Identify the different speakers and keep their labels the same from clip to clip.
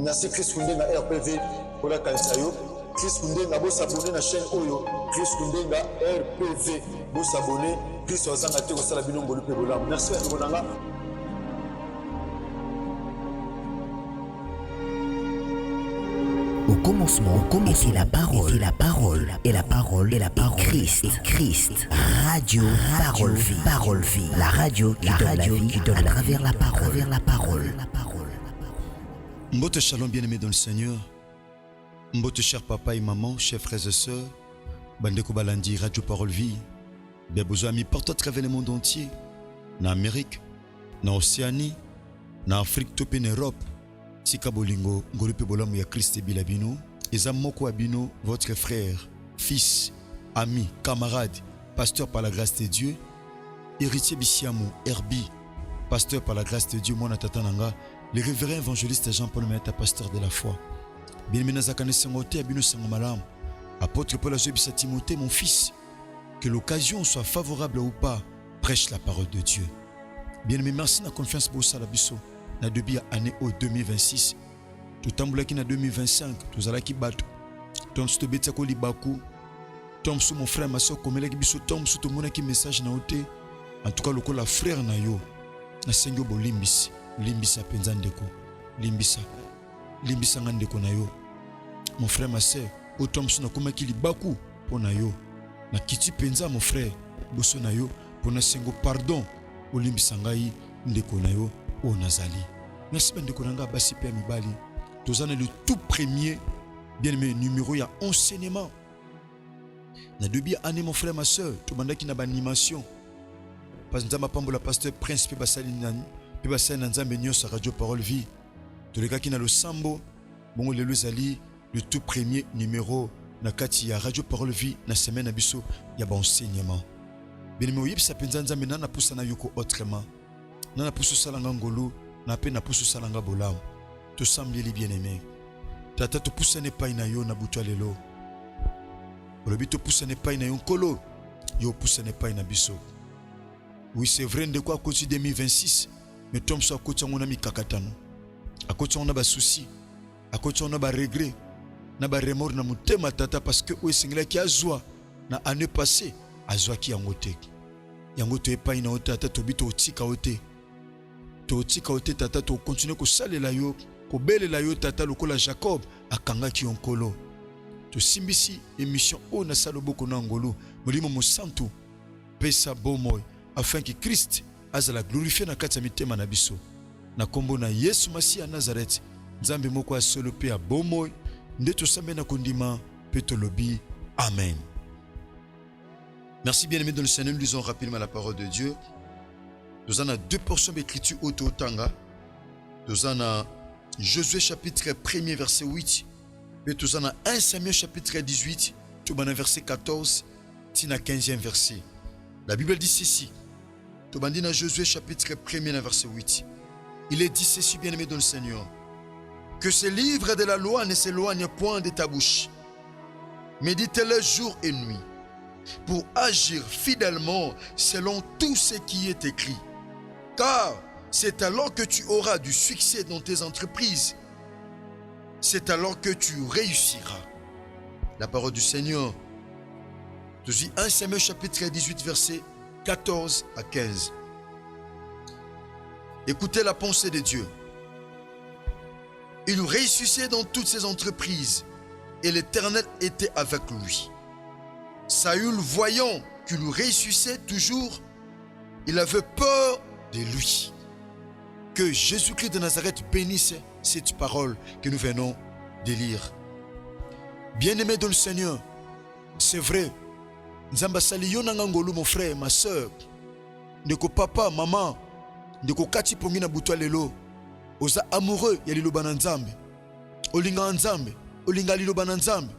Speaker 1: Merci Chris Koundé na RPV pour la Kansayo. Chris Koundé na boss abonné na chaîne Oyo. Chris Koundé na RPV boss abonné. Chris Ozanga te ko sala bino ngolu pe bolam. Merci à vous nanga.
Speaker 2: Au commencement, était la parole, et la parole, Christ. Radio, parole vie, la radio qui donne la vie à travers la parole.
Speaker 3: Mbote shalom bien-aimé dans le Seigneur. Mbote cher papa et maman, chers frères et sœurs. Bandeko Balandi, Radio Parole Vie. Bien besoin ami partout à travers le monde entier. Na Amérique, na Océanie, na Afrique, tout en Europe. Tika bolingo, ngolupe bolamu ya Christ Bilabino. Eza moko abino, votre frère, fils, ami, camarade, pasteur par la grâce de Dieu. Héritier Bissiamou, Herbi, pasteur par la grâce de Dieu, Mona Tatananga. Le révérend évangéliste Jean-Paul Maïta, pasteur de la foi. Bien-aimé Nazakane Sangote, Abino Sangomalam. Apôtre Paul Azobisa Timothée, mon fils. Que l'occasion soit favorable ou pas, prêche la parole de Dieu. Bien-aimé, merci na confiance pour ça, la biso. Na debi année 2026. Tout tamboula qui na 2025. Tout zala qui bat. Tom sou te betia ko libaku. Tom sou mon frère, ma soeur, comme elle biso. Tom sou te mona qui message na ote. En tout cas, le la frère na yo. Na sengo bo limbis. Limbisa penzandeko. Limbisa ngandeko na yo. Mon frère, ma soeur. O Tom sou na koma ki libaku. Po na yo. Na kiti penza mon frère. Boso na yo. Po na sengo pardon. O limbisa ngai ndeko na yo. O nazali. Merci bandeko nanga basi pe mibali. Tozana le tout premier bien-aimé numéro ya enseignement. Na debi année mon frère ma soeur, to bandaki na ba animation. Parce que pambola pasteur Prince pe basali nani, pe basali na nzambe nyonso Radio Parole Vie. To le kaki na lo sambo, bongo le zali le tout premier numéro na kati ya Radio Parole Vie na semaine na biso ya ba enseignement. Bien-aimé oyebisa penza nzambe na poussa na yoko autrement. Na pousso salanga ngolo. Na pe na pousse salanga bolam. To sambieli bien-aimé. Tata to pousse ne pa na yo na butwa lelo. Olobi to pousse ne pa na yo nkolo. Yo pousse ne pa na biso. Oui, c'est vrai de quoi à côté 2026. Mais tom so à côté on a mi kakatano. À côté on a ba souci. À côté on a ba regret. Na ba remords na mutema tata parce que oui singla ki azwa na année passée azwa ki yangote. Yangote pa na tata to bito otika ote. Totika ote tata to continue ko salela yo ko belela yo tata lokola Jacob akanga ki onkolo to simbisi émission o na saloboko na ngolo molimo mosantu pesa bomoy afin que Christ azala glorifié na kati ya mitema na biso na kombo na Yesu Masia Nazareth nzambe moko asolo pe ya bomoy nde to sambe na kondima pe to lobi amen. Merci bien-aimés dans le Seigneur, nous lisons rapidement la parole de Dieu. Nous en avons deux portions d'écriture au Tanga. Nous en avons Josué chapitre 1er verset 8. Et nous en avons 1 Samuel chapitre 18. Nous en avons verset 14. Tina 15e verset. La Bible dit ceci. Nous en avons Josué chapitre 1er verset 8. Il est dit ceci, bien-aimé dans le Seigneur. Que ce livre de la loi ne s'éloigne point de ta bouche. Médite-le jour et nuit. Pour agir fidèlement selon tout ce qui est écrit. Car c'est alors que tu auras du succès dans tes entreprises. C'est alors que tu réussiras. La parole du Seigneur. Je dis 1 Samuel chapitre 18 verset 14 à 15. Écoutez la pensée de Dieu. Il réussissait dans toutes ses entreprises et l'Éternel était avec lui. Saül, voyant qu'il réussissait toujours, il avait peur de lui. Que Jésus-Christ de Nazareth bénisse cette parole que nous venons de lire. Bien-aimé dans le Seigneur, c'est vrai. Nzamba sali yo nanga ngolu mon frère, ma soeur. Ndeko papa, maman, ndeko kati pongi na butwa lelo. Oza amoureux ya liloba na Nzambe. Olinga Nzambe, olinga liloba na Nzambe.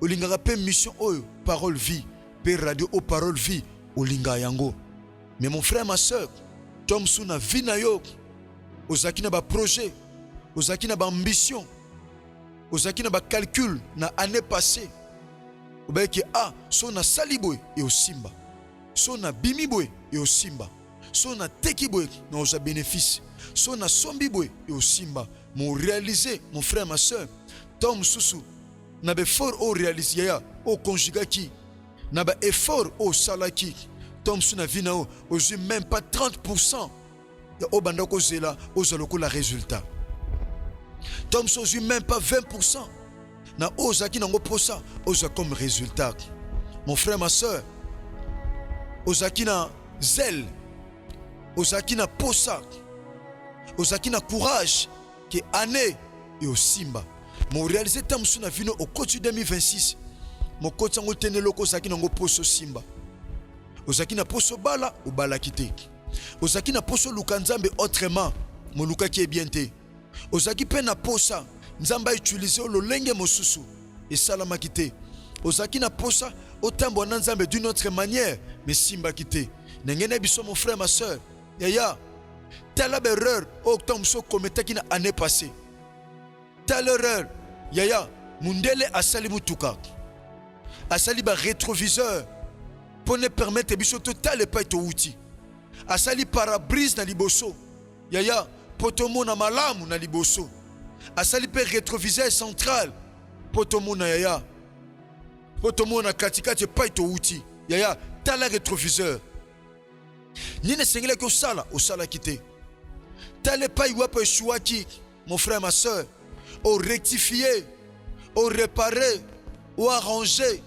Speaker 3: Olinga pe mission oyo, parole vie, pe radio o parole vie, olinga yango. Mais mon frère, ma soeur, tom sou na vie na yo. Ozaki na ba projet, ozaki na ba ambition, ozaki na ba calcul na année passée. Obeki so na saliboy et au simba. So na bimiboy et au simba. So na tekiboy na oza bénéfice. So na sombiboy et au simba. mon réaliser mon frère ma soeur tom susu na be fort au réaliser ya au conjugaki na ba effort au salaki tom su na vina au même pas 30% ya obanda ko zela au zaloko la résultat tom su même pas 20% na ozaki nango posa oza comme résultat mon frère ma soeur ozaki na zèle ozaki na posa ozaki na courage que année et au simba mon réalisé tamsu na vino au coach 2026 mon coach ngo tenelo ko ozaki nango poso simba ozaki na poso bala ou bala kité ozaki na poso luka nzambe autrement mo luka ki bien te ozaki pe na posa nzamba utiliser lo lenge mosusu et salama kité ozaki na posa otambo na nzambe d'une autre manière mais simba kité nengene biso mon frère ma soeur yaya telle erreur octobre so commetaki na année passée telle erreur yaya mundele asali mutuka asali ba rétroviseur pour ne permettre biso total pas to outil asali parabrise na liboso yaya potomona malamu na liboso asali pe rétroviseur central potomona yaya potomona katikati pas to outil yaya tala rétroviseur nine sengela ko sala kité tale pas iwapo shuaki mon frère ma soeur au rectifier au réparer au arranger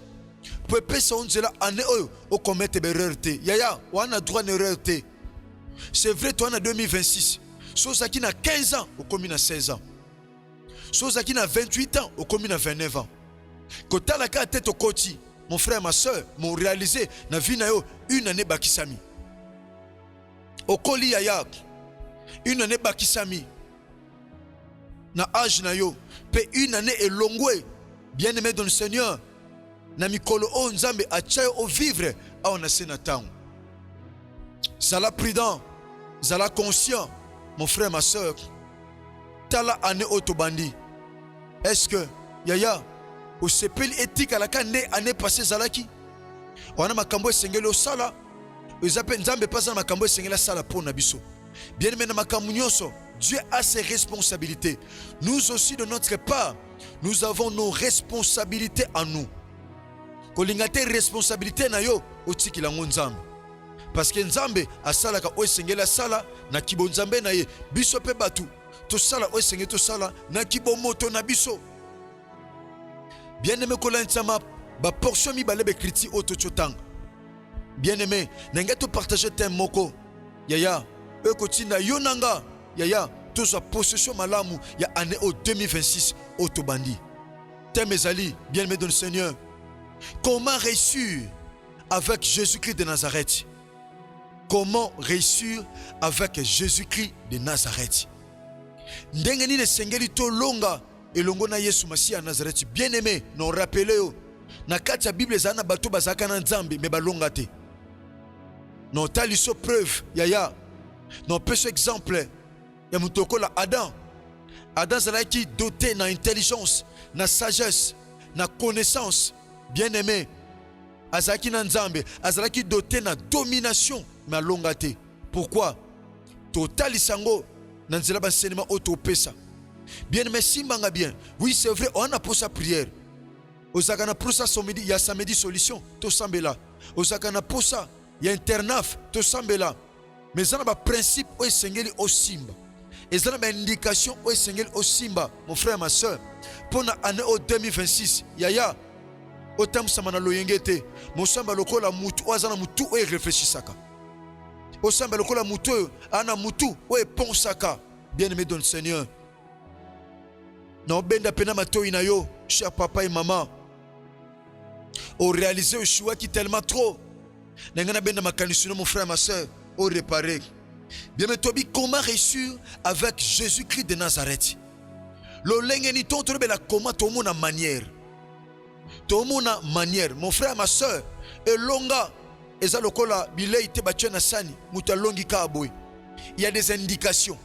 Speaker 3: pepe sonzela année au commettre erreur te yaya wana droit erreur te c'est vrai toi en 2026 sozaki na 15 ans au commis na 16 ans sozaki na 28 ans au commis na 29 ans kotala ka tête au koti mon frère ma soeur mon réalisé na vie na yo une année bakisami okoli yaya une année bakisami na âge na yo pe une année elongwe bien aimé dans le Seigneur na mikolo o nzambe achaye au vivre a on a sénatan zala prudent zala conscient mon frère ma soeur tala année otobandi est-ce que yaya au sepeli éthique à la kande année passée zalaki on a makambo esengeli osala ezape nzambe pas na makambo esengeli sala pour na biso bien aimé na makambo nyonso Dieu a ses responsabilités. Nous aussi de notre part, nous avons nos responsabilités en nous. Kolingate responsabilité na yo otiki la nzambe. Parce que nzambe asala ka osengela sala na kibo nzambe na ye biso pe batu. To sala osenge to sala na kibo moto na biso. Bien-aimé kolantsama ba portion mi balebe kriti oto chotang. Bien-aimé, nanga to partager thème moko. Yaya, ekotina yonanga. Yaya, tout sa possession malamu ya année au 2026 au Tobandi. Thème ezali, bien-aimé dans le Seigneur. Comment réussir avec Jésus-Christ de Nazareth? Comment réussir avec Jésus-Christ de Nazareth? Ndenge ni sengeli to longa elongo na Yesu Masia Nazareth. Bien-aimé, non rappelez yo. Na kati ya Bible zana bato bazaka na nzambe me balonga te. Non taliso preuve yaya. Non peut exemple ya mutoko la Adam zalaki doté na intelligence, na sagesse, na connaissance. Bien-aimé, azalaki na nzambe, azalaki doté na domination na longate. Pourquoi? Total isango na nzela ba enseignement autopesa. Bien-aimé, simbanga bien. Oui, c'est vrai, on a pour sa prière. Ozaka na pour sa samedi, ya samedi solution, to sambela. Ozaka na pour ça, ya internaf, to sambela. Mais ça na ba principe o esengeli o simba. Et ça na ba indication o esengeli o simba, mon frère, ma soeur. Pour na année au 2026, yaya otam samana loyengete, mo samba lokola mutu o azana mutu o réfléchissaka. O samba lokola mutu ana mutu o eponsaka. Bien-aimé dans le Seigneur. Non benda pena matoi na yo, cher papa et maman. O réaliser o choix qui tellement trop. Nengana benda makanisino mon frère, ma soeur. Au réparer. Bien, mais Tobi, comment réussir avec Jésus-Christ de Nazareth? Le lengeni ton trobe la comment tout le monde a manière. Tout le monde a manière. Mon frère, ma soeur, et longa, et ça le kola bilei te battu na sani, muta longi kaboy. Il y a des indications,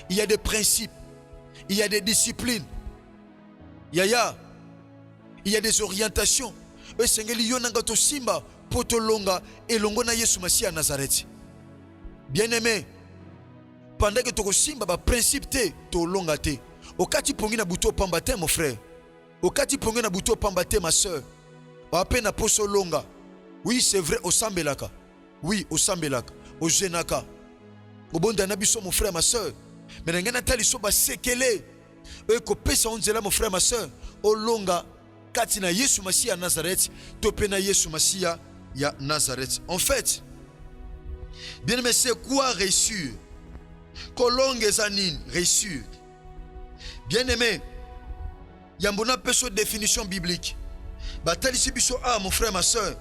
Speaker 3: il y a des principes, il y a des disciplines. Il y a des orientations. Et sengeli yonanga to simba poto longa et longo na Yesu Masia Nazareth. Bien-aimé, pendant que tu simba ba principe te to longa te Okati pongi na buto pambate mon frère. Okati pongi na buto pambate ma soeur. Oape na poso longa. Oui, c'est vrai, au sambelaka. Oui, au sambelaka. Au genaka. Au bon d'anabiso mon frère, ma soeur. Mais n'engana taliso ba sekele. Eko pesa onzela mon frère, ma soeur. Au longa. Katina Yesu Masia ya Nazareth. Topena Yesu Masia ya Nazareth. En fait, bien aimé, c'est quoi réussir? Kolonge zanine, réussir. Bien aimé, yambona peso définition biblique. Batali sibiso mon frère, ma soeur.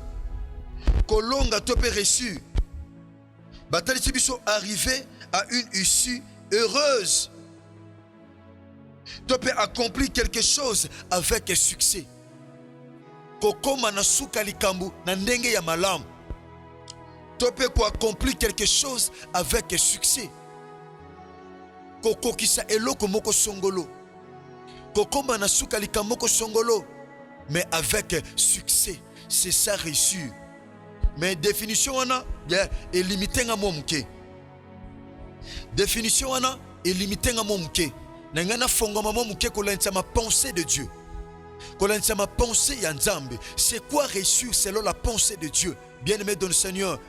Speaker 3: Kolonga tope réussir. Batali sibiso arriver à une issue heureuse. Tope accomplir quelque chose avec succès. Kokoma na suka likambu na ndenge ya malamu. Tope ko accomplir quelque chose avec succès. Koko kisa eloko moko songolo. Kokoma na suka likambu moko songolo. Mais avec succès. C'est ça réussir. Mais définition wana est limitée à mon mke. Définition wana est limitée à mon mke. Nangana fongoma mon mke kolantia ma pensée de Dieu. Kolantia ma pensée ya Nzambe. C'est quoi réussir selon la pensée de Dieu? Bien-aimé dans le Seigneur.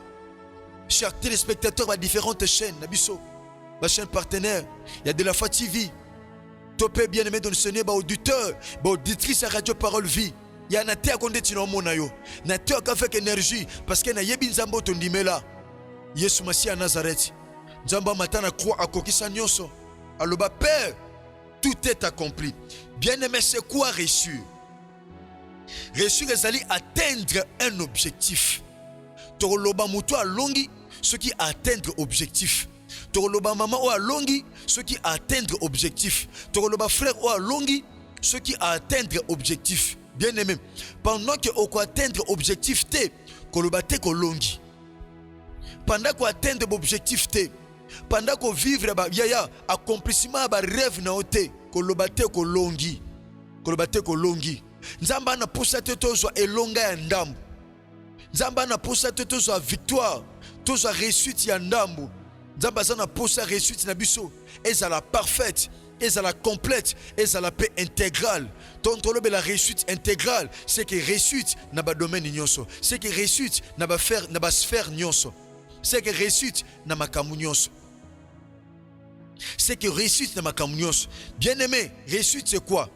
Speaker 3: Chaque téléspectateur a différentes chaînes. Nabiso, ma chaîne partenaire. Il y a de la Foi TV. Topé bien-aimé dans le Seigneur, auditeur, auditrice à Radio Parole Vie. Il y a un athée à condé tino monayo. Naté avec énergie. Parce qu'il y a yebi nzambo tondimela. Yesu Masia à Nazareth. Nzamba matana croix à kokisa nyonso. Aloba Père, tout est accompli. Bien-aimé, c'est quoi réussir? Réussir, c'est aller atteindre un objectif. Toroloba muto a longi, ce qui atteindre objectif. Toroloba maman ou a longi, ce qui atteindre objectif. Toroloba frère ou a longi, ce qui atteindre objectif. Bien-aimé, pendant que on atteindre objectif T, koloba te kolongi. Pendant qu'on atteindre objectif T, pendant qu'on vivre yaya accomplissement ba rêve na ote, koloba te kolongi. Koloba te kolongi. Nzamba na poussa te tozo elonga ya ndambu. Nzamba na poussa te tozo victoire, tozo réussite ya ndambu. Nzamba na poussa réussite na biso, ezala parfaite. Et ça la complète, et ça la paix intégrale. Ton la réussite intégrale, c'est que réussite n'a pas domaine nyonso. C'est que réussite n'a pas faire, n'a pas sphère nyonso. C'est que réussite n'a pas kamunyoso. C'est que réussite n'a pas kamunyoso. Bien aimé, réussite c'est quoi?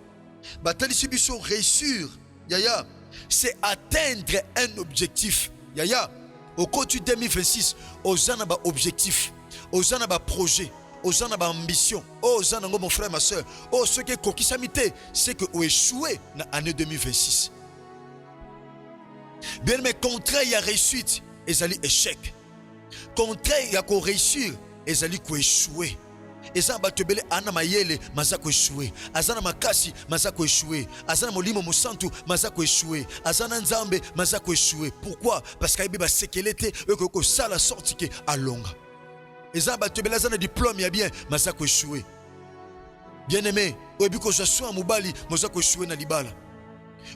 Speaker 3: Batali sibiso réussir, yaya, c'est atteindre un objectif. Yaya, au cours du 2026, aux an ba objectif, aux an ba projet. Aux gens ont ambition. Aux gens mon frère, ma soeur. Oh, ce qui est coquissamité, c'est que vous échouez dans l'année 2026. Bien, mais contraire, il y a réussite, et ça échec. Contraire, il y a qu'on réussir, et ça qu'on échouer. Et ça va te belé, ana mayele, mazako échoué. Azana makasi, mazako échoué. Azana molimo musantu, mazako échoué. Azana nzambe, mazako échoué. Pourquoi? Parce qu'il y a sécurité, et que ça la sortie qui est à longue. Et ça, tu as un diplôme, il y a bien, mais ça a échoué. Bien aimé, au début que je suis à Moubali, mais ça a échoué dans l'Ibala.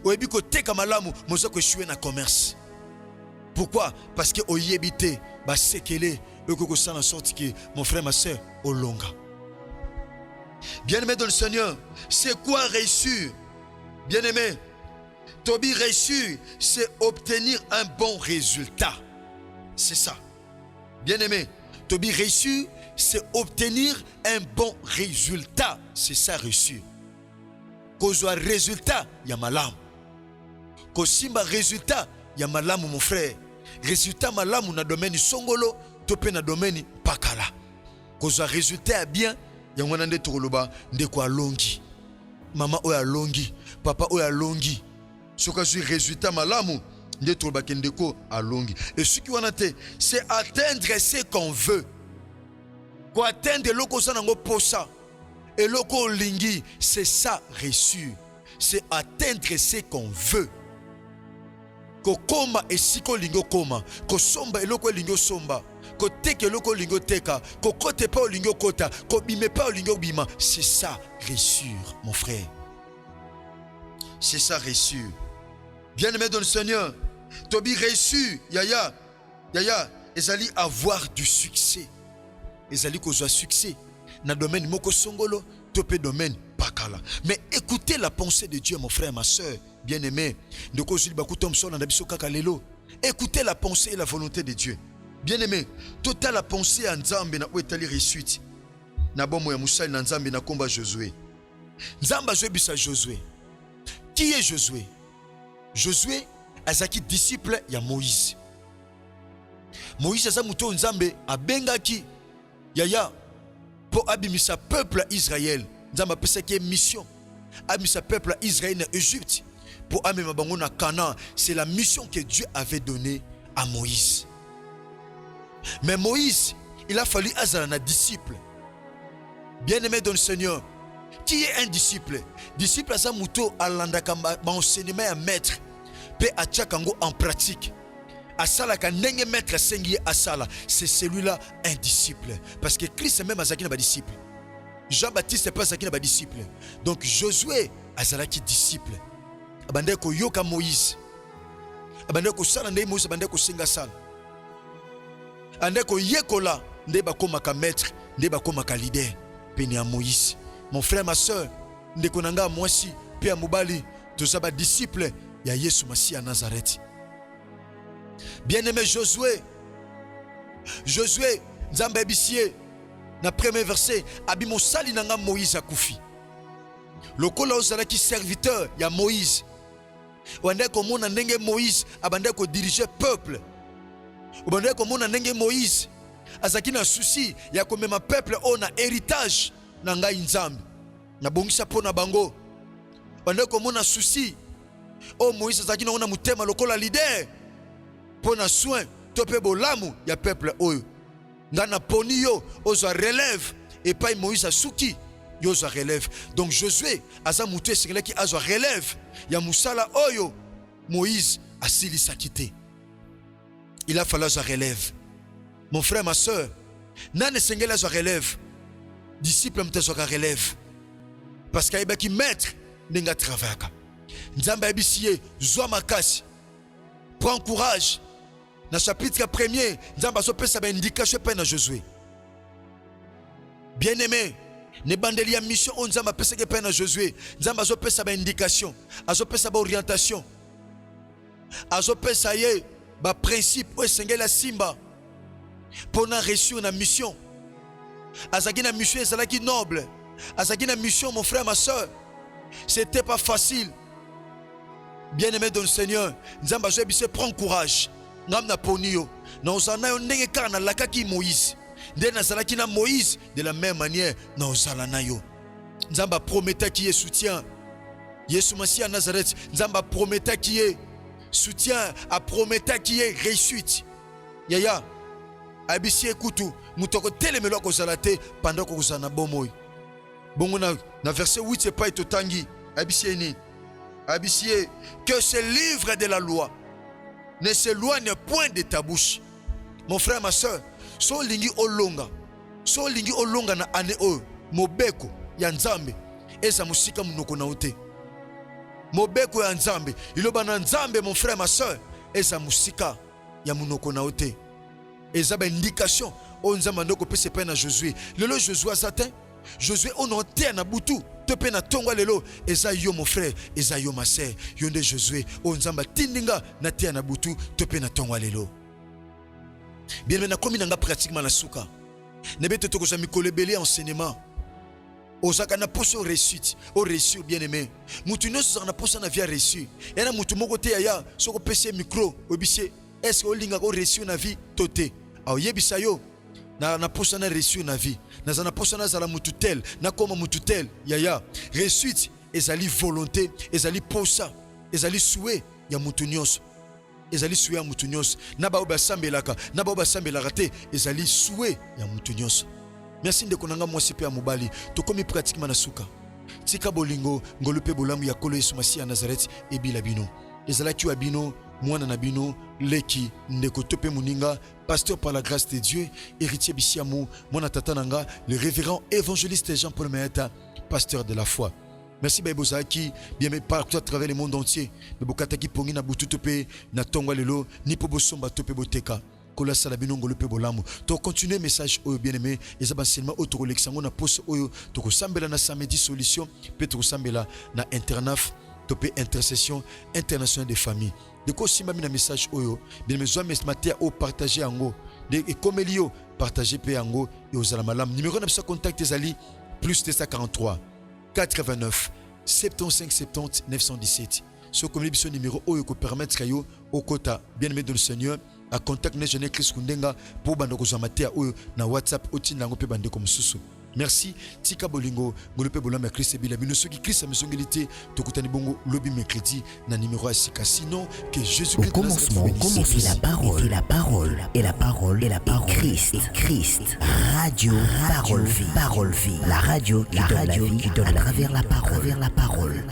Speaker 3: Au début que tu es à Malamu, mais ça a échoué dans le commerce. Pourquoi? Parce que au yébité, c'est qu'elle est, et que ça a sorti que mon frère, ma soeur, au longa. Bien aimé dans le Seigneur, c'est quoi réussir? Bien aimé, Tobi réussir, c'est obtenir un bon résultat. C'est ça. Bien aimé. Tobi réussir, c'est obtenir un bon résultat. C'est ça réussir. Qu'on soit résultat, il y a malam. Qu'on simba résultat, il y a malam mon frère. Résultat malam na domaine songolo, topé na domaine pakala. Qu'on soit résultat bien, il y a un ande toloba ndeko longi. Maman oya longi, papa oya longi. Ce que je résultat malamu. Et ce qui on a été, c'est atteindre ce qu'on veut. Pour atteindre le qu'on posa et le qu'on lingi, c'est ça réussir. C'est atteindre ce qu'on veut. Ko koma et si ko lingo koma, ko somba et le ko lingo somba, ko teke le ko lingo teka, ko kote pas au lingo kota, ko bime pas au lingo bima. C'est ça réussir, mon frère. C'est ça réussir. Bien-aimé dans le Seigneur, Tobi réussit, yaya, ils allaient avoir du succès. Ils allaient causer succès. Dans le domaine moko songolo, topé domaine pakala. Mais écoutez la pensée de Dieu, mon frère, ma soeur, bien-aimé. Écoutez la pensée et la volonté de Dieu. Bien-aimé, total la pensée en Nzambe na ouetali réussite. Na bomo ya musali na Nzambe na komba Josué. Nzamba bisa Josué. Qui est Josué? Josué azaki disciple ya Moïse. Moïse aza muto Nzambe abengaki yaya pour abimisa peuple Israël. Nzambe apesaki mission. Abimisa peuple Israël en Égypte pour amema bango na Canaan. C'est la mission que Dieu avait donnée à Moïse. Mais Moïse, il a fallu azala na disciple. Bien-aimé dans le Seigneur, qui est un disciple? Disciple aza muto alandaka ba enseignement à maître pe atchakango en pratique. Asala ka ndenge maître sengi asala, c'est celui-là un disciple. Parce que Christ même azaki na ba disciple. Jean-Baptiste pas azaki na ba disciple. Donc Josué azalaki disciple. Abande ko yoka Moïse. Abande ko sala ndenge Moïse abande ko senga sala. Ande ko yekola nde bakomaka maître, nde bakomaka leader pene ya Moïse. Mon frère, ma soeur, nde konanga mwasi pe ya mobali tozaba disciple ya Yesu Masiya Nazareth. Bien-aimé Josué, Nzambe ebisie na premier verset abimo sali nanga Moïse akufi. Lokola ozalaki serviteur ya Moïse. Wande ko mona ndenge Moïse abande ko diriger peuple. Obande ko mona ndenge Moïse azaki na souci ya komema peuple on a héritage na ngai Nzambe. Na bongisa pona bango. Wande ko mona souci o Moïse azaki na ona mutema lokola leader. Pona soin tope bolamu ya peuple oyo. Ngana poni yo ozo relève et pas Moïse asuki yo ozo relève. Donc Josué aza mutu esekele ki azo relève ya musala oyo Moïse asili sakite. Il a fallu azo relève. Mon frère, ma soeur, nane sengele azo relève. Disciple mtezo ka relève. Parce qu'il qui maître nenga travaaka. Nzamba ebisiye zwa makasi. Prends courage. Dans le chapitre 1er, Nzamba sopesa ba indication pe na Josué. Bien-aimé, ne bandeli ya mission on Nzamba pesa ke pe na Josué. Nzamba sopesa ba indication, azopesa ba orientation. Azopesa ye ba principe o sengela simba. Pour na réussir na mission. Azaki na mission ezalaki noble. Azaki na mission, mon frère, ma soeur. C'était pas facile. Bien-aimé dans le Seigneur, Nzamba Josué prend courage. Namna ponio. Na ozana yo ndenge kaka na lakaki Moïse. Nde nazalaki na Moïse de la même manière na ozala na yo. Nzamba prometa qui est soutien. Yesu Masiya Nazareth. Nzamba prometa qui est soutien. A prometa qui est réussite. Yaya. Abisi ekutu. Mutoko telemelo kozala te pendant ko kozana bomoy. Bongo na verset 8 c'est pas etotangi. Abisi eni. Abisi que ce livre de la loi ne s'éloigne point de ta bouche. Mon frère, ma soeur, so lingi olonga na ane o mobeko ya Nzambe eza musika munoko na ote. Mobeko ya Nzambe, iloba na Nzambe, mon frère, ma soeur, eza musika ya munoko na ote. Eza ba indication o Nzamba ndoko pese pe na Josué. Lelo Josué azatin, Josué on te na butu. Tope na tongwa lelo eza yo mon frère, eza yo ma sœur, yonde Josué o Nzamba tindinga na te na butu tope na tongwa lelo. Bien maintenant comme nanga pratiquement na suka. Nebe te toko za mikolebeli enseignement. Ozaka na poso réussite, o réussir bien aimé. Mutu nyonso na poso na vie réussir. Yana mutu moko te ya soko pese micro obise est-ce que olinga ko réussir na vie toté. A yebisa yo na poso na réussir na vie. Na poso na zala mutu tel, na koma mutu tel. Yaya, réussite ezali volonté, ezali posa, ezali souhait ya mutu nyonso. Ezali souhait ya mutu nyonso. Na ba oba sambelaka, na ba oba sambelaka te, ezali souhait ya mutu nyonso. Merci ndeko nanga mwasi pe ya mobali. Tokomi pratiquement na suka. Tika bolingo ngolupe bolamu ya kolo Yesu Masiya Nazareth ebila bino. Ezalaki wa bino mwana na bino leki ndeko tope muninga pasteur par la grâce de Dieu héritier bisiamu mwana tata nanga le révérend évangéliste Jean-Paul Maeta pasteur de la foi. Merci Baibozaki bien mais partout à travers le monde entier. Bokataki pongi na butu tope na tongwa lelo ni po bosomba tope boteka. kola sala binongolo pe bolamu to continuer message oyo bien aimé eza enseignement auto collection na poste oyo to ko sambela na samedi solution pe to ko sambela na internaf to pe intercession internationale des familles de ko simba mina message oyo bien aimé zo matia o partager yango de komelio partager pe yango et aux malam numéro na contact ezali plus 243 89 75 70 917 ce comme biso numéro oyo ko permettre yo au kota bien aimé de le Seigneur à contact ne jeune Christ Kundenga pour bando ko zamatia oyo na WhatsApp otinda ngo pe bande ko mususu. Merci tika bolingo ngolope bolama Christ bila bino soki Christ amesongilité tokutani bongo lobby mercredi na numéro asika sinon que Jésus
Speaker 2: Christ au commencement était la parole et la parole Christ radio parole vie la radio qui donne la vie à travers la parole